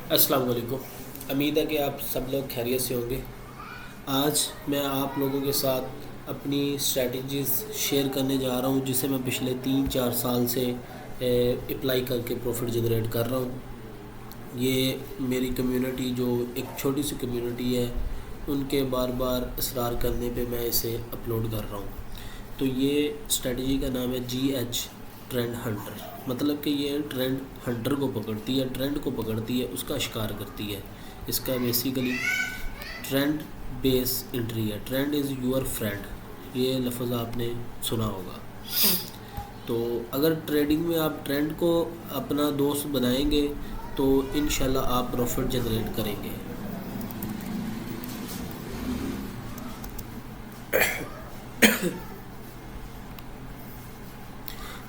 अस्सलाम वालेकुम। उम्मीद है कि आप सब लोग खैरियत से होंगे। आज मैं आप लोगों के साथ अपनी स्ट्रेटजीज़ शेयर करने जा रहा हूँ जिसे मैं पिछले 3-4 साल से अप्लाई करके प्रॉफिट जनरेट कर रहा हूँ। ये मेरी कम्युनिटी जो एक छोटी सी कम्युनिटी है, उनके बार बार इसरार करने पे मैं इसे अपलोड कर रहा हूँ। तो ये स्ट्रेटजी का नाम है GH ट्रेंड हंटर। मतलब कि ये ट्रेंड हंटर को पकड़ती है, ट्रेंड को पकड़ती है, उसका शिकार करती है। इसका बेसिकली ट्रेंड बेस एंट्री है। ट्रेंड इज़ योर फ्रेंड, ये लफ्ज़ आपने सुना होगा। तो अगर ट्रेडिंग में आप ट्रेंड को अपना दोस्त बनाएंगे तो इंशाल्लाह आप प्रॉफिट जनरेट करेंगे।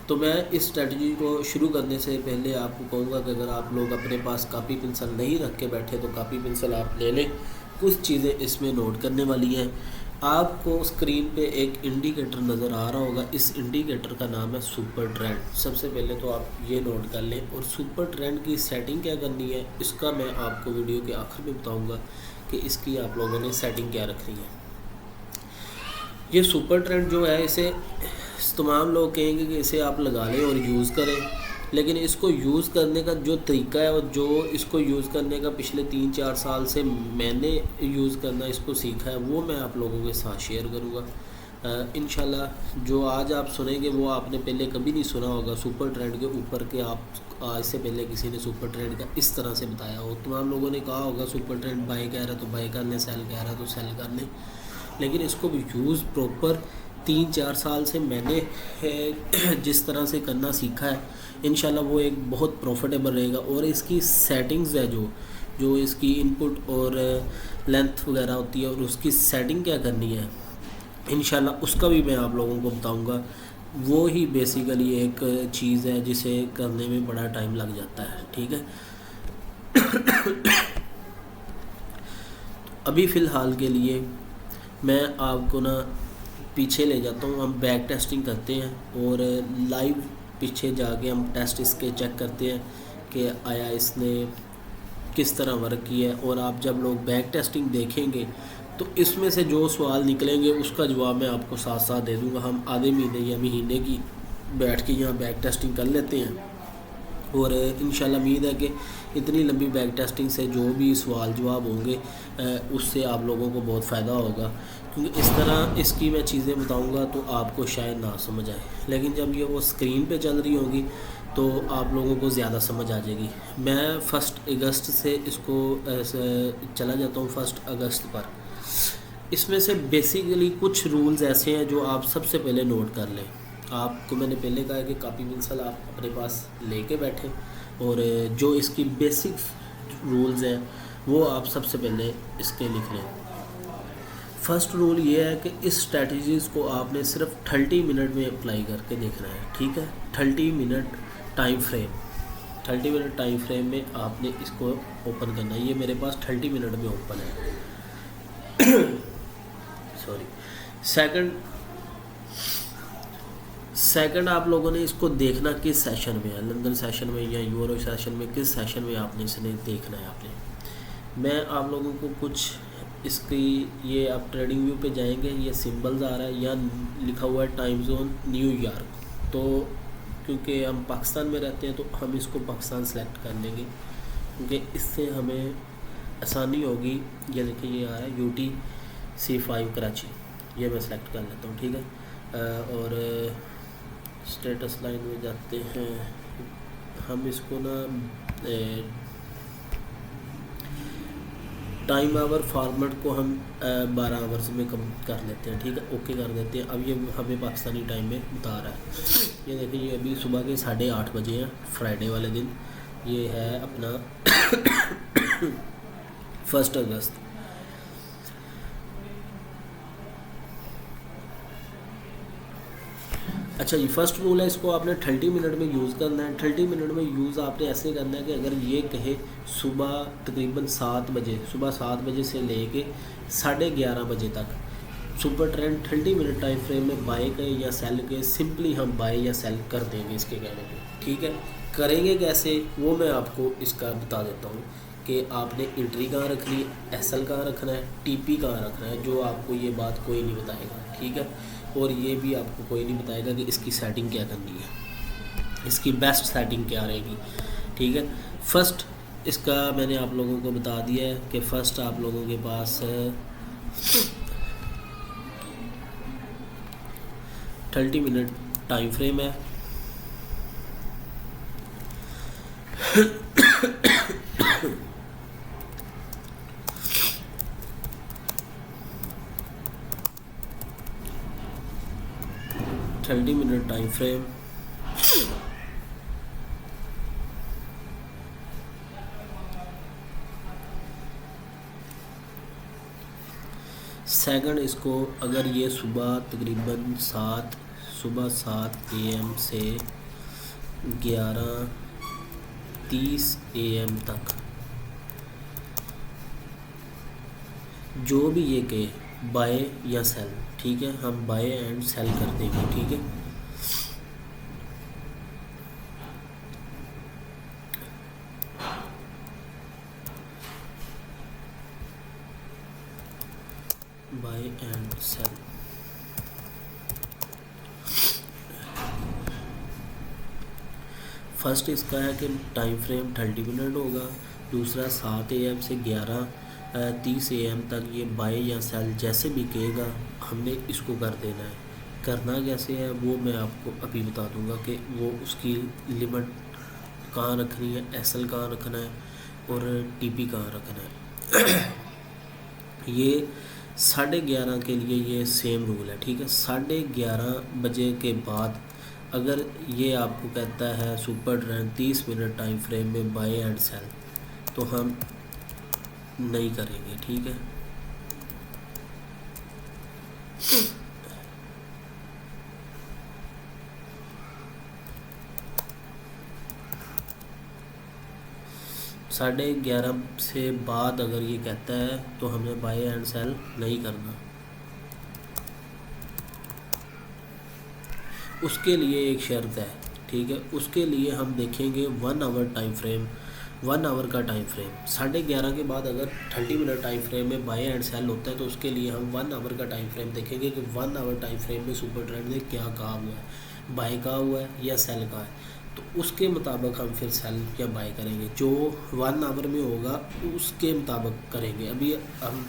तो मैं इस स्ट्रेटजी को शुरू करने से पहले आपको कहूँगा कि अगर आप लोग अपने पास कापी पेंसिल नहीं रख के बैठे तो कापी पेंसिल आप ले लें। कुछ चीज़ें इसमें नोट करने वाली हैं। आपको स्क्रीन पे एक इंडिकेटर नज़र आ रहा होगा। इस इंडिकेटर का नाम है सुपर ट्रेंड। सबसे पहले तो आप ये नोट कर लें। और सुपर ट्रेंड की सेटिंग क्या करनी है इसका मैं आपको वीडियो के आखिर में बताऊँगा कि इसकी आप लोगों ने सेटिंग क्या रखनी है। ये सुपर ट्रेंड जो है, इसे तमाम लोग कहेंगे कि इसे आप लगा लें और यूज़ करें, लेकिन इसको यूज़ करने का जो तरीका है और जो इसको यूज़ करने का पिछले 3-4 साल से मैंने यूज़ करना इसको सीखा है, वो मैं आप लोगों के साथ शेयर करूँगा। इंशाल्लाह जो आज आप सुनेंगे वो आपने पहले कभी नहीं सुना होगा। सुपर ट्रेंड के ऊपर के आप इससे पहले किसी ने सुपर ट्रेंड का इस तरह से बताया हो। तमाम लोगों ने कहा होगा सुपर ट्रेंड बाई कह रहा तो बाई कर लें, सेल कह रहा तो सेल कर लें, लेकिन इसको यूज़ प्रॉपर 3-4 साल से मैंने जिस तरह से करना सीखा है, इंशाल्लाह वो एक बहुत प्रॉफिटेबल रहेगा। और इसकी सेटिंग्स है जो इसकी इनपुट और लेंथ वगैरह होती है और उसकी सेटिंग क्या करनी है, इंशाल्लाह उसका भी मैं आप लोगों को बताऊंगा। वो ही बेसिकली एक चीज़ है जिसे करने में बड़ा टाइम लग जाता है। ठीक है। अभी फ़िलहाल के लिए मैं आपको ना पीछे ले जाता हूँ। हम बैक टेस्टिंग करते हैं और लाइव पीछे जाके हम टेस्ट इसके चेक करते हैं कि आया इसने किस तरह वर्क किया है। और आप जब लोग बैक टेस्टिंग देखेंगे तो इसमें से जो सवाल निकलेंगे उसका जवाब मैं आपको साथ साथ दे दूँगा। हम आधे महीने या महीने की बैठ के यहाँ बैक टेस्टिंग कर लेते हैं और इंशाल्लाह उम्मीद है कि इतनी लंबी बैक टेस्टिंग से जो भी सवाल जवाब होंगे उससे आप लोगों को बहुत फ़ायदा होगा। क्योंकि इस तरह इसकी मैं चीज़ें बताऊंगा तो आपको शायद ना समझ आए, लेकिन जब ये वो स्क्रीन पे चल रही होंगी तो आप लोगों को ज़्यादा समझ आ जाएगी। मैं 1 अगस्त से इसको चला जाता हूँ 1 अगस्त पर। इसमें से बेसिकली कुछ रूल्स ऐसे हैं जो आप सबसे पहले नोट कर लें। आपको मैंने पहले कहा कि कापी पेंसिल आप अपने पास लेके बैठें और जो इसकी बेसिक रूल्स हैं वो आप सबसे पहले इसके लिख लें। फर्स्ट रूल ये है कि इस स्ट्रैटेजीज़ को आपने सिर्फ 30 मिनट में अप्लाई करके देखना है। ठीक है। 30 minute time frame, 30 minute time frame में आपने इसको ओपन करना है। ये मेरे पास 30 मिनट में ओपन है। सॉरी। सेकंड आप लोगों ने इसको देखना किस सेशन में है, लंदन सेशन में या यूरो सेशन में, किस सेशन में आपने इसे देखना है। आपने मैं आप लोगों को कुछ इसकी ये आप ट्रेडिंग व्यू पे जाएंगे, ये सिंबल्स आ रहा है, यहाँ लिखा हुआ है टाइम जोन न्यूयॉर्क। तो क्योंकि हम पाकिस्तान में रहते हैं तो हम इसको पाकिस्तान सेलेक्ट कर लेंगे क्योंकि इससे हमें आसानी होगी। ये देखिए ये आ रहा है UTC5 कराची, ये मैं सेलेक्ट कर लेता हूँ। ठीक है। और स्टेटस लाइन में जाते हैं। हम इसको ना टाइम आवर फॉर्मेट को हम 12 आवर्स में कम कर लेते हैं। ठीक है। ओके कर देते हैं। अब ये हमें पाकिस्तानी टाइम में बता रहा है। ये देखिए ये अभी सुबह के 8:30 बजे हैं, फ्राइडे वाले दिन। ये है अपना 1 अगस्त। अच्छा जी, फर्स्ट रूल है इसको आपने 30 मिनट में यूज़ करना है। 30 मिनट में यूज़ आपने ऐसे करना है कि अगर ये कहे सुबह तकरीबन 7 बजे, सुबह 7 बजे से लेके 11:30 बजे तक super trend 30 minute time frame में बाय के या सेल के, सिंपली हम बाय या सेल कर देंगे इसके कहने पे। ठीक है। करेंगे कैसे वो मैं आपको इसका बता देता हूँ। कि आपने एंट्री कहाँ रखनी है, एसएल कहाँ रखना है, टीपी कहाँ रखना है, जो आपको ये बात कोई नहीं बताएगा, ठीक है। और ये भी आपको कोई नहीं बताएगा कि इसकी सेटिंग क्या करनी है, इसकी बेस्ट सेटिंग क्या रहेगी, ठीक है। फर्स्ट इसका मैंने आप लोगों को बता दिया है कि फ़र्स्ट आप लोगों के पास 30 मिनट टाइम फ्रेम है। मिनट टाइम फ्रेम, सेकंड इसको अगर ये सुबह तकरीबन 7 AM से 11:30 AM तक जो भी ये के बाय या सेल, ठीक है, हम बाय एंड सेल कर देंगे, ठीक है। बाय एंड सेल, फर्स्ट इसका है कि टाइम फ्रेम 30 मिनट होगा, दूसरा 7 AM से 11:30 AM तक ये बाय या सेल जैसे भी कहेगा हमने इसको कर देना है। करना कैसे है वो मैं आपको अभी बता दूंगा कि वो उसकी लिमिट कहाँ रखनी है, एसएल कहाँ रखना है और टीपी कहाँ रखना है। ये 11:30 के लिए ये सेम रूल है, ठीक है। 11:30 बजे के बाद अगर ये आपको कहता है super trend 30 minute time frame में बाय एंड सेल, तो हम नहीं करेंगे, ठीक है। साढ़े 11 से बाद अगर ये कहता है तो हमें बाय एंड सेल नहीं करना। उसके लिए एक शर्त है, ठीक है। उसके लिए हम देखेंगे 1 आवर टाइम फ्रेम, 1 आवर का टाइम फ्रेम। 11:30 के बाद अगर 30 मिनट टाइम फ्रेम में बाय एंड सेल होता है तो उसके लिए हम 1 आवर का टाइम फ्रेम देखेंगे कि 1 आवर टाइम फ्रेम में सुपर ट्रेंड ने क्या कहा हुआ है, बाय कहा हुआ है या सेल का है, तो उसके मुताबिक हम फिर सेल या बाय करेंगे। जो 1 आवर में होगा उसके मुताबिक करेंगे। अभी हम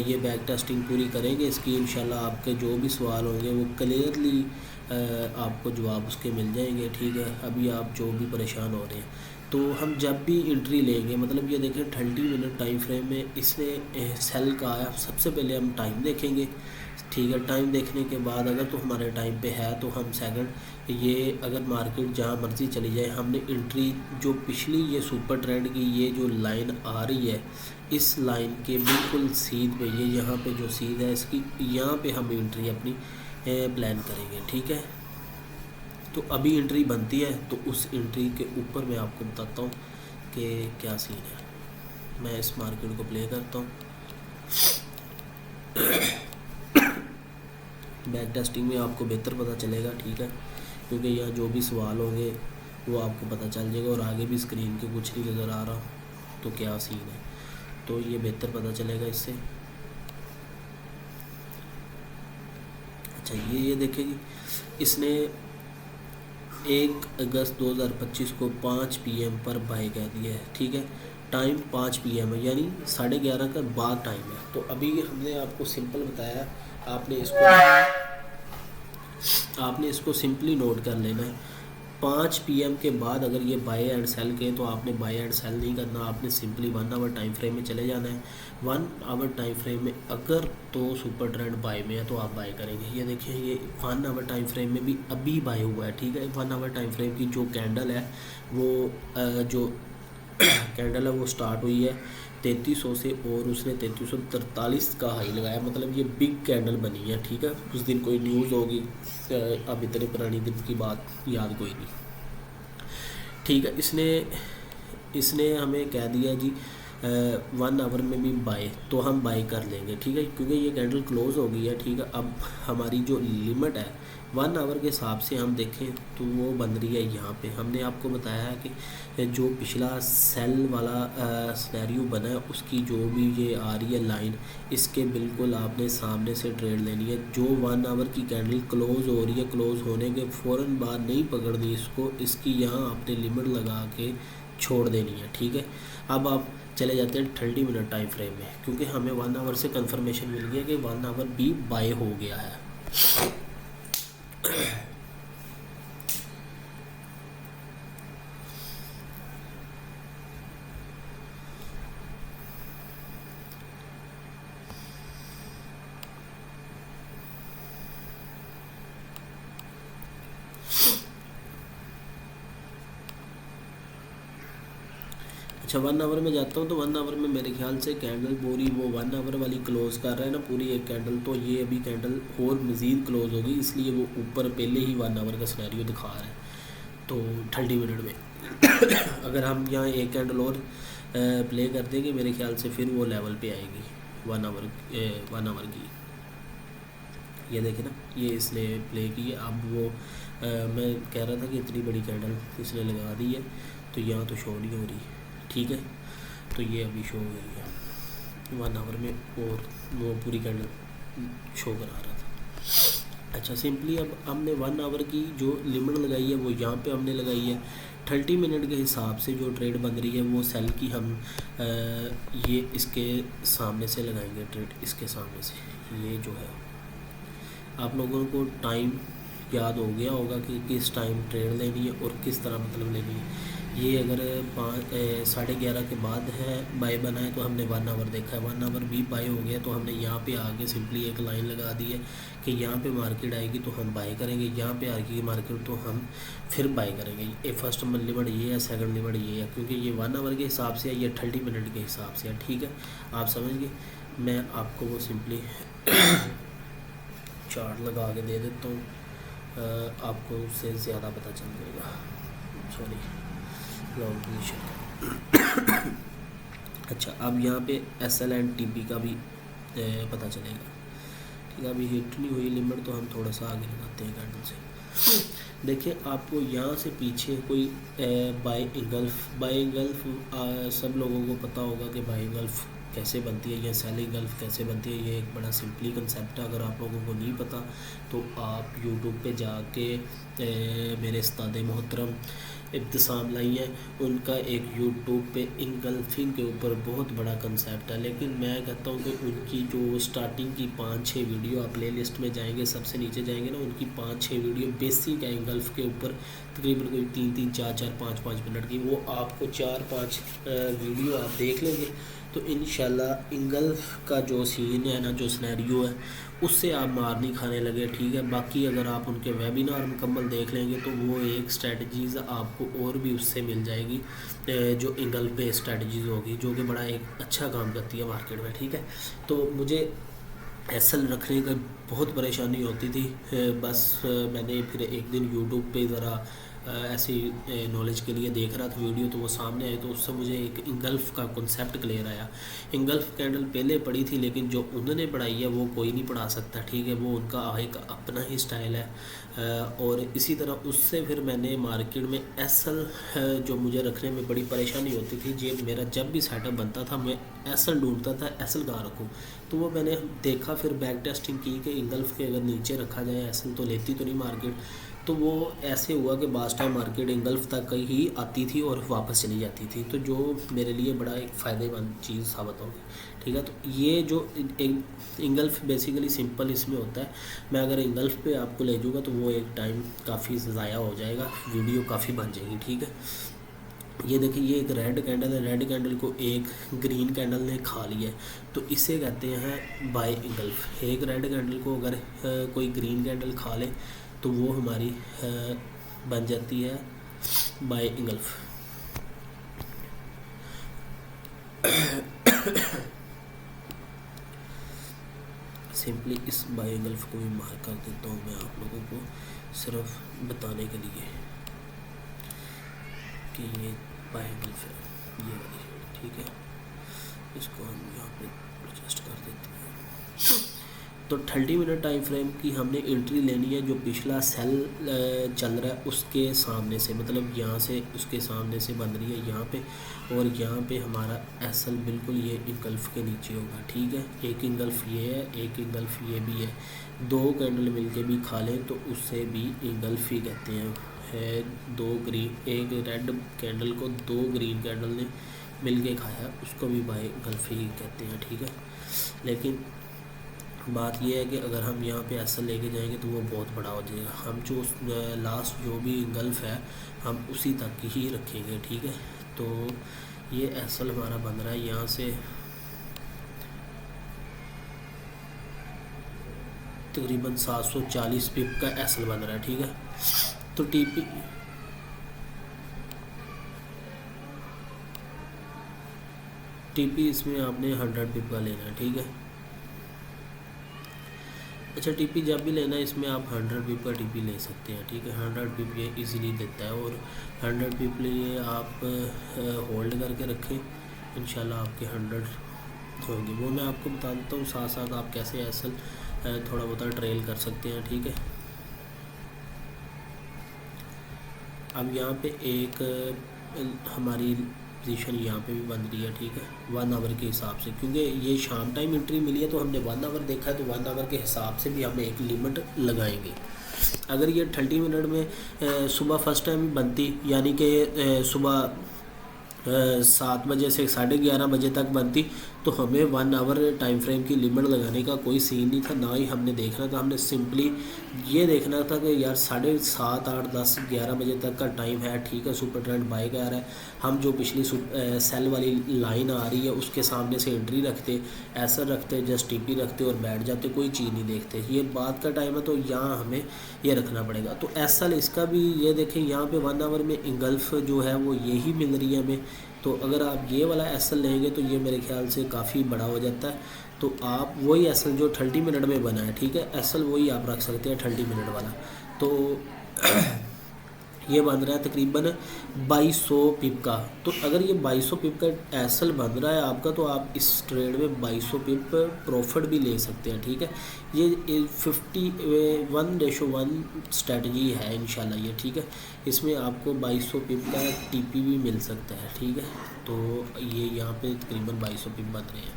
ये बैक टेस्टिंग पूरी करेंगे इसकी, इंशाल्लाह आपके जो भी सवाल होंगे वो क्लियरली आपको जवाब उसके मिल जाएंगे, ठीक है। अभी आप जो भी परेशान हो रहे हैं, तो हम जब भी एंट्री लेंगे, मतलब ये देखें 30 मिनट टाइम फ्रेम में इसने सेल का आया, सबसे पहले हम टाइम देखेंगे, ठीक है। टाइम देखने के बाद अगर तो हमारे टाइम पे है तो हम सेकंड ये अगर मार्केट जहाँ मर्ज़ी चली जाए, हमने एंट्री जो पिछली ये सुपर ट्रेंड की ये जो लाइन आ रही है, इस लाइन के बिल्कुल सीध पे, ये यहाँ पे जो सीध है इसकी, यहाँ पे हम एंट्री अपनी प्लान करेंगे, ठीक है। तो अभी एंट्री बनती है तो उस एंट्री के ऊपर मैं आपको बताता हूँ कि क्या सीन है। मैं इस मार्केट को प्ले करता हूँ। बैक टेस्टिंग में आपको बेहतर पता चलेगा, ठीक है, क्योंकि यहाँ जो भी सवाल होंगे वो आपको पता चल जाएगा और आगे भी स्क्रीन के कुछ नहीं नज़र आ रहा तो क्या सीन है, तो ये बेहतर पता चलेगा इससे। अच्छा, ये देखेंगे इसने 1 अगस्त 2025 को 5 PM पर बाय कह दिया है, ठीक है। टाइम 5 PM है, यानी 11:30 का बाद टाइम है। तो अभी हमने आपको सिंपल बताया, आपने इसको सिंपली नोट कर लेना है। 5 PM के बाद अगर ये बाय एंड सेल के, तो आपने बाय एंड सेल नहीं करना, आपने सिंपली 1 आवर टाइम फ्रेम में चले जाना है। 1 आवर टाइम फ्रेम में अगर तो सुपर ट्रेंड बाय में है तो आप बाय करेंगे। ये देखिए, ये 1 आवर टाइम फ्रेम में भी अभी बाय हुआ है, ठीक है। 1 आवर टाइम फ्रेम की जो कैंडल है वो जो कैंडल है वो स्टार्ट हुई है 3300 से और उसने 3343 का हाई लगाया, मतलब ये बिग कैंडल बनी है, ठीक है। उस दिन कोई न्यूज़ होगी, अब इतने पुरानी दिन की बात याद कोई नहीं, ठीक है। इसने हमें कह दिया जी 1 आवर में भी बाय, तो हम बाय कर लेंगे, ठीक है, क्योंकि ये कैंडल क्लोज़ हो गई है, ठीक है। अब हमारी जो लिमिट है 1 आवर के हिसाब से हम देखें तो वो बन रही है यहाँ पे। हमने आपको बताया है कि जो पिछला सेल वाला सिनेरियो बना है उसकी जो भी ये आ रही है लाइन, इसके बिल्कुल आपने सामने से ट्रेड लेनी है। जो 1 आवर की कैंडल क्लोज़ हो रही है, क्लोज़ होने के फ़ौरन बाद नहीं पकड़नी इसको, इसकी यहाँ आपने लिमिट लगा के छोड़ देनी है, ठीक है। अब आप चले जाते हैं 30 मिनट टाइम फ्रेम में, क्योंकि हमें 1 आवर से कंफर्मेशन मिल गया कि 1 आवर भी बाय हो गया है। अच्छा 1 आवर में जाता हूँ तो 1 आवर में मेरे ख्याल से कैंडल पूरी वो 1 आवर वाली क्लोज़ कर रहा है ना पूरी एक कैंडल, तो ये अभी कैंडल और मज़ीद क्लोज़ होगी, इसलिए वो ऊपर पहले ही 1 आवर का सिनेरियो दिखा रहा है। तो 30 मिनट में अगर हम यहाँ एक कैंडल और प्ले कर देंगे मेरे ख्याल से फिर वो लेवल पे आएगी 1 आवर की। ये देखें ना, ये इसने प्ले की है। अब वो मैं कह रहा था कि इतनी बड़ी कैंडल इसने लगा दी है, तो यहाँ तो शो नहीं हो रही, ठीक है। तो ये अभी शो हो गई है 1 आवर में, और वो पूरी कैंडल शो करा रहा था। अच्छा सिंपली अब हमने 1 आवर की जो लिमिट लगाई है वो यहाँ पे हमने लगाई है। 30 मिनट के हिसाब से जो ट्रेड बन रही है वो सेल की हम ये इसके सामने से लगाएंगे ट्रेड, इसके सामने से। ये जो है आप लोगों को टाइम याद हो गया होगा कि किस टाइम ट्रेड लेनी है और किस तरह मतलब लेनी है। ये अगर 11:30 के बाद है बाय बना है तो हमने 1 आवर देखा है, 1 आवर भी बाय हो गया तो हमने यहाँ पे आगे सिंपली एक लाइन लगा दी है कि यहाँ पे मार्केट आएगी तो हम बाय करेंगे, यहाँ पे आएगी मार्केट तो हम फिर बाय करेंगे। ये फर्स्ट लिमिट ये है, सेकंड लिमिट ये है, क्योंकि ये 1 आवर के हिसाब से है, ये 30 मिनट के हिसाब से है, ठीक है। आप समझ गए। मैं आपको वो सिंपली चार्ट लगा के दे देता हूँ, आपको उससे ज़्यादा पता चल जाएगा। Sorry long position. अच्छा अब यहाँ पे SL एंड TP का भी पता चलेगा, ठीक है। अभी हिट नहीं हुई लिमिट तो हम थोड़ा सा आगे लगाते हैं कैंडल से। देखिए आपको यहाँ से पीछे कोई बाय इंगल्फ सब लोगों को पता होगा कि बाय इंगल्फ कैसे बनती है या सेलिंग गल्फ कैसे बनती है। ये एक बड़ा सिंपली कंसेप्ट है, अगर आप लोगों को नहीं पता तो आप यूट्यूब पे जाके मेरे उस्ताद मोहतरम इब्तिसाम लाई है, उनका एक यूट्यूब पे इंगल्फिंग के ऊपर बहुत बड़ा कंसेप्ट है। लेकिन मैं कहता हूँ कि उनकी जो स्टार्टिंग की 5-6 वीडियो आप प्ले लिस्ट में जाएंगे, सबसे नीचे जाएंगे ना, उनकी 5-6 वीडियो बेसिक है इंगल्फ के ऊपर, तकरीबन कोई 3-3, 4-4, 5-5 मिनट की, वो आपको 4-5 वीडियो आप देख लेंगे तो इंशाल्लाह इंगल्फ का जो सीन है ना, जो सिनेरियो है, उससे आप मार नहीं खाने लगे, ठीक है। बाकी अगर आप उनके वेबिनार मुकम्मल देख लेंगे तो वो एक स्ट्रेटजीज़ आपको और भी उससे मिल जाएगी, जो इंगल्फ पे स्ट्रेटजीज़ होगी, जो कि बड़ा एक अच्छा काम करती है मार्केट में, ठीक है। तो मुझे SL रखने का बहुत परेशानी होती थी, बस मैंने फिर एक दिन यूट्यूब पे ज़रा ऐसी नॉलेज के लिए देख रहा था वीडियो, तो वो सामने आए तो उससे मुझे एक इंगल्फ का कॉन्सेप्ट क्लियर आया। इंगल्फ कैंडल पहले पढ़ी थी लेकिन जो उन्होंने पढ़ाई है वो कोई नहीं पढ़ा सकता, ठीक है। वो उनका एक अपना ही स्टाइल है। और इसी तरह उससे फिर मैंने मार्केट में SL जो मुझे रखने में बड़ी परेशानी होती थी, मेरा जब भी सेटअप बनता था मैं SL ढूंढता था, SL कहाँ रखूँ। तो वो मैंने देखा, फिर बैक टेस्टिंग की कि इंगल्फ के अगर नीचे रखा जाए SL तो लेती तो नहीं मार्केट। तो वो ऐसे हुआ कि बास टाइम मार्केट इंगल्फ तक ही आती थी और वापस चली जाती थी, तो जो मेरे लिए बड़ा एक फ़ायदेमंद चीज़ साबित होगी, ठीक है। तो ये जो इंगल्फ बेसिकली सिंपल इसमें होता है, मैं अगर इंगल्फ पे आपको ले जाऊँगा तो वो एक टाइम काफ़ी ज़ाया हो जाएगा, वीडियो काफ़ी बन जाएगी, ठीक है। ये देखिए ये एक रेड कैंडल है, रेड कैंडल को एक ग्रीन कैंडल ने खा लिया है, तो इसे कहते हैं बाय इंगल्फ। एक रेड कैंडल को अगर कोई ग्रीन कैंडल खा ले तो वो हमारी बन जाती है बाय इंगल्फ। सिंपली इस बाय इंगल्फ को भी मार्क कर देता हूँ मैं आप लोगों को, सिर्फ बताने के लिए कि ये बाय इंगल्फ है, ये वाली, ठीक है। इसको हम यहाँ पे एडजस्ट कर देते हैं। तो 30 मिनट टाइम फ्रेम की हमने एंट्री लेनी है जो पिछला सेल चल रहा है उसके सामने से, मतलब यहाँ से उसके सामने से बन रही है यहाँ पे, और यहाँ पे हमारा एसल बिल्कुल ये इंगल्फ के नीचे होगा, ठीक है। एक इंगल्फ ये है, एक इंगल्फ ये भी है, दो कैंडल मिलके भी खा लें तो उससे भी इंगल्फ ही कहते हैं। है दो ग्रीन, एक रेड कैंडल को दो ग्रीन कैंडल ने मिलके खाया उसको भी बाय इंगल्फ ही कहते हैं, ठीक है। लेकिन बात यह है कि अगर हम यहाँ पे ऐसा लेके जाएंगे तो वो बहुत बड़ा हो जाएगा। हम जो लास्ट जो भी गल्फ है हम उसी तक ही रखेंगे, ठीक है। तो ये एसल हमारा बन रहा है यहाँ से तकरीबन 740 पिप का एसल बन रहा है, ठीक है। तो टीपी इसमें आपने 100 पिप का लेना है, ठीक है। अच्छा, टीपी जब भी लेना है इसमें आप 100 पिप का टीपी ले सकते हैं, ठीक है। 100 पिप ये इजीली देता है, और 100 पिप लिए आप होल्ड करके रखें, इंशाल्लाह आपके 100 होंगे। वो मैं आपको बता देता हूँ, साथ साथ आप कैसे एसल थोड़ा बहुत ट्रेल कर सकते हैं, ठीक है। अब यहाँ पे एक हमारी पोजीशन यहाँ पे भी बन रही है, ठीक है, 1 आवर के हिसाब से, क्योंकि ये शाम टाइम एंट्री मिली है तो हमने 1 आवर देखा है, तो 1 आवर के हिसाब से भी हम एक लिमिट लगाएंगे। अगर ये 30 मिनट में सुबह फर्स्ट टाइम बनती, यानी कि सुबह 7 बजे से 11:30 बजे तक बनती, तो हमें 1 आवर टाइम फ्रेम की लिमिट लगाने का कोई सीन नहीं था, ना ही हमने देखना था। हमने सिंपली ये देखना था कि यार 7:30, 8, 10, 11 बजे तक का टाइम है, ठीक है, सुपर ट्रेंड बाय का आ रहा है, हम जो पिछली सेल वाली लाइन आ रही है उसके सामने से एंट्री रखते, ऐसा रखते, जस्ट टीपी रखते और बैठ जाते, कोई चीज़ नहीं देखते। ये बात का टाइम है तो यहाँ हमें ये रखना पड़ेगा। तो एसल इसका भी ये देखें, यहाँ पे 1 आवर में इंगल्फ जो है वो यही मिल रही है हमें। तो अगर आप ये वाला एसल लेंगे तो ये मेरे ख्याल से काफ़ी बड़ा हो जाता है। तो आप वही एसल जो 30 मिनट में बना है, ठीक है, एसल वही आप रख सकते हैं 30 मिनट वाला। तो ये बन रहा है तकरीबन 2200 पिप का। तो अगर ये 2200 पिप का एसल बन रहा है आपका, तो आप इस ट्रेड में 2200 पिप प्रॉफिट भी ले सकते हैं, ठीक है। ये 51:1 स्ट्रेटजी है इंशाल्लाह ये, ठीक है। इसमें आपको 2200 पिप का टीपी भी मिल सकता है, ठीक है। तो ये यहाँ पे तकरीबन 2200 पिप बन रहे हैं।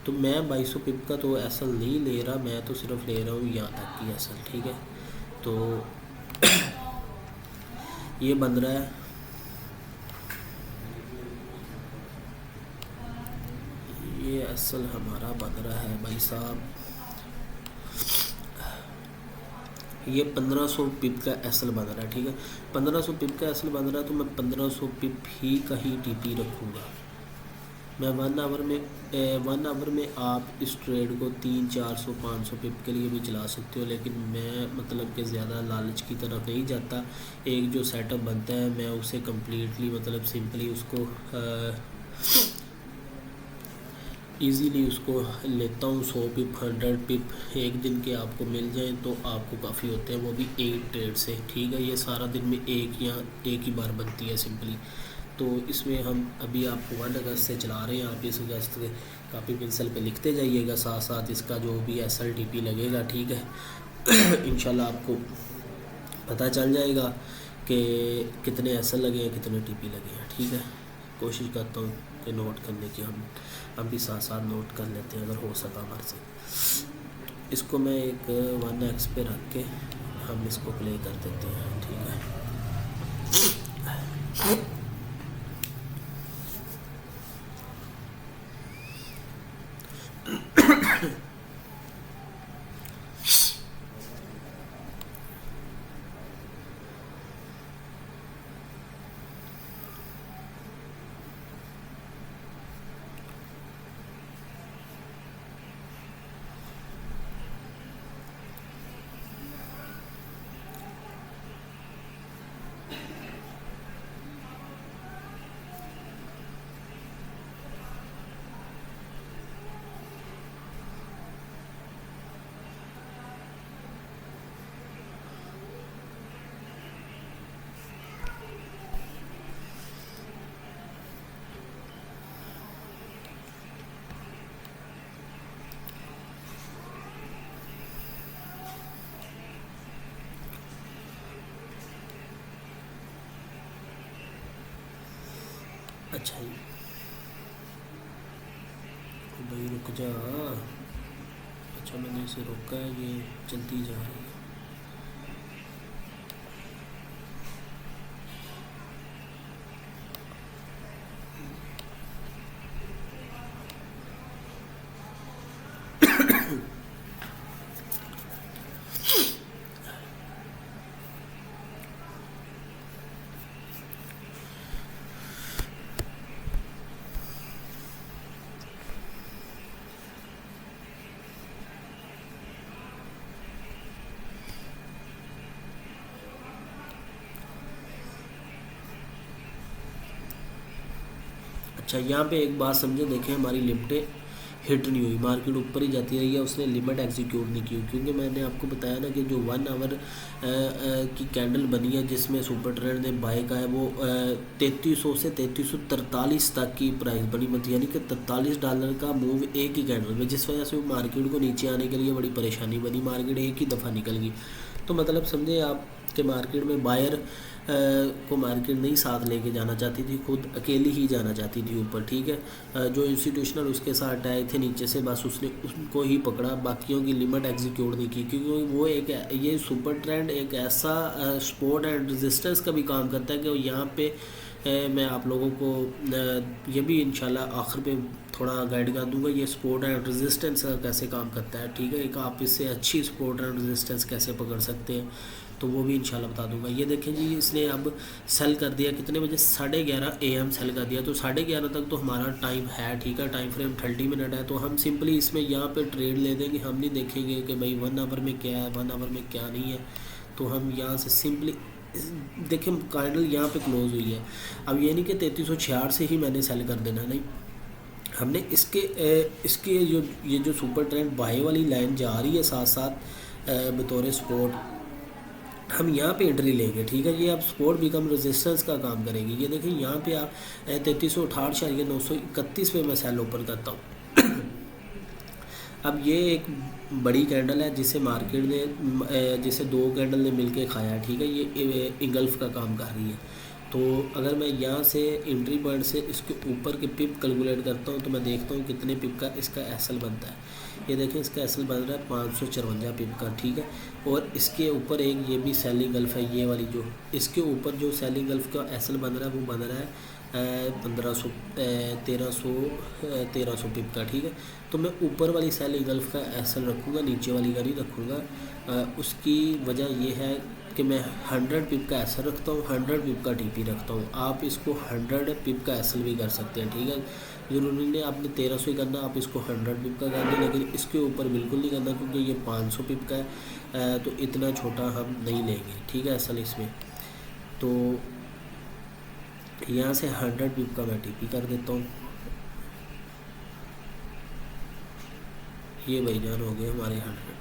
तो मैं 2200 पिप का तो एसल नहीं ले रहा, मैं तो सिर्फ ले रहा हूँ यहाँ तक की एसल, ठीक है। तो ये बन रहा है, ये एसल हमारा बन रहा है भाई साहब, ये 1500 पिप का एसल बन रहा है, ठीक है। 1500 पिप का एसल बन रहा है तो मैं 1500 पिप ही का ही टीपी रखूँगा। मैं 1 आवर में आप इस ट्रेड को 300, 400, 500 पिप के लिए भी चला सकते हो, लेकिन मैं मतलब कि ज़्यादा लालच की तरफ नहीं जाता। एक जो सेटअप बनता है मैं उसे कम्प्लीटली मतलब सिंपली उसको ईज़िली उसको लेता हूँ। 100 पिप, 100 पिप एक दिन के आपको मिल जाएं तो आपको काफ़ी होते हैं, वो भी एक ट्रेड से, ठीक है। ये सारा दिन में एक ही बार बनती है सिंपली। तो इसमें हम अभी आपको 1 अगस्त से चला रहे हैं, आप इस अगस्त के कापी पेंसिल पे लिखते जाइएगा, साथ साथ इसका जो भी एसल टीपी लगेगा, ठीक है। इंशाल्लाह आपको पता चल जाएगा कि कितने एसल लगे हैं, कितने टीपी लगे हैं, ठीक है। कोशिश करता हूँ कि नोट करने की हम भी साथ साथ नोट कर लेते हैं अगर हो सका हमारे से। इसको मैं एक 1x पे रख के हम इसको प्ले कर देते हैं, ठीक है। अच्छा जी भाई रुक जा। अच्छा मैंने इसे रोका है, ये चलती जा रही है। अच्छा यहाँ पे एक बात समझे, देखें हमारी लिमिटें हिट नहीं हुई, मार्केट ऊपर ही जाती रही है, उसने लिमिट एग्जीक्यूट नहीं की, क्योंकि मैंने आपको बताया ना कि जो 1 आवर की कैंडल बनी है जिसमें सुपर ट्रेंड ने बाय का है, वो 3300 से 3343 तक की प्राइस बनी, मतलब यानी कि $43 का मूव एक ही कैंडल में, जिस वजह से वो मार्केट को नीचे आने के लिए बड़ी परेशानी बनी, मार्केट एक ही दफ़ा निकल गई। तो मतलब समझे आप कि मार्केट में बायर को मार्केट नहीं साथ लेके जाना चाहती थी, खुद अकेली ही जाना चाहती थी ऊपर, ठीक है। जो इंस्टीट्यूशनल उसके साथ आए थे नीचे से, बस उसने उनको ही पकड़ा, बाकियों की लिमिट एग्जीक्यूट नहीं की, क्योंकि वो एक ये सुपर ट्रेंड एक ऐसा सपोर्ट एंड रेजिस्टेंस का भी काम करता है कि यहाँ पे मैं आप लोगों को ये भी इंशाल्लाह आखिर पे थोड़ा गाइड कर दूंगा, ये सपोर्ट एंड रेजिस्टेंस कैसे काम करता है, ठीक है। एक आप इससे अच्छी सपोर्ट एंड रेजिस्टेंस कैसे पकड़ सकते हैं, तो वो भी इंशाल्लाह बता दूंगा। ये देखें जी, इसने अब सेल कर दिया कितने बजे, 11:30 AM सेल कर दिया, तो 11:30 तक तो हमारा टाइम है, ठीक है। टाइम फ्रेम 30 मिनट है, तो हम सिंपली इसमें यहाँ पे ट्रेड ले देंगे, हम नहीं देखेंगे कि भाई 1 आवर में क्या है, 1 आवर में क्या नहीं है। तो हम यहाँ से सिंपली देखें कैंडल यहाँ पे क्लोज हुई है। अब ये नहीं कि 3366 से ही मैंने सेल कर देना, नहीं, हमने इसके ये जो सुपर ट्रेंड बाय वाली लाइन जा रही है साथ साथ बतौर सपोर्ट, हम यहाँ पे एंट्री लेंगे, ठीक है। ये आप सपोर्ट बिकम रेजिस्टेंस का काम करेंगे। ये देखिए यहाँ पे आप 3368.931 पे मैं सेल ओपन करता हूँ। अब ये एक बड़ी कैंडल है जिसे मार्केट ने जिसे 2 कैंडल ने मिलके खाया है, ठीक है। ये इंगल्फ का काम कर रही है। तो अगर मैं यहाँ से एंट्री पॉइंट से इसके ऊपर के पिप कैलकुलेट करता हूँ, तो मैं देखता हूँ कितने पिप का इसका एसएल बनता है। ये देखें इसका एसएल बन रहा है 554 पिप का, ठीक है। और इसके ऊपर एक ये भी सेलिंग गल्फ है, ये वाली जो इसके ऊपर जो सेलिंग गल्फ का एसएल बन रहा है वो बन रहा है 1300 पिप का, ठीक है। तो मैं ऊपर वाली सेलिंग गल्फ का एसएल रखूँगा, नीचे वाली का नहीं रखूँगा। उसकी वजह ये है कि मैं 100 पिप का एसएल रखता हूँ, 100 पिप का टीपी रखता हूँ। आप इसको 100 पिप का एसएल भी कर सकते हैं, ठीक है। ज़रूरी नहीं आपने 1300 ही करना, आप इसको 100 पिप का कर दें, लेकिन इसके ऊपर बिल्कुल नहीं करना, क्योंकि ये 500 पिप का है, तो इतना छोटा हम नहीं लेंगे, ठीक है एसएल इसमें। तो यहाँ से 100 पिप का मैं टीपी कर देता हूँ। ये भाईजान हो गए हमारे 100।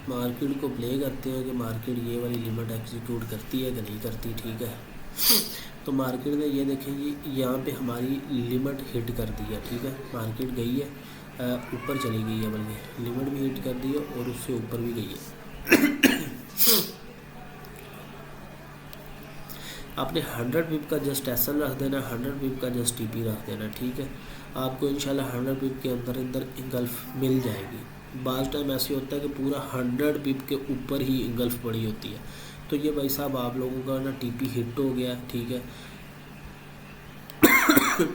मार्केट को प्ले करते हैं कि मार्केट ये वाली लिमिट एग्जीक्यूट करती है कि नहीं करती, ठीक है। तो मार्केट ने ये देखेंगे यहाँ पे हमारी लिमिट हिट कर दी है, ठीक है। मार्केट गई है ऊपर चली गई है, बल्कि लिमिट भी हिट कर दी है और उससे ऊपर भी गई है। आपने 100 पिप का जस्ट एसएल रख देना, 100 पिप का जस्ट टीपी रख देना, ठीक है। आपको इंशाल्लाह 100 पिप के अंदर इंगल्फ मिल जाएगी। बाज़ टाइम ऐसे होता है कि पूरा 100 पिप के ऊपर ही इंगल्फ पड़ी होती है। तो ये भाई साहब आप लोगों का ना टीपी हिट हो गया, ठीक है।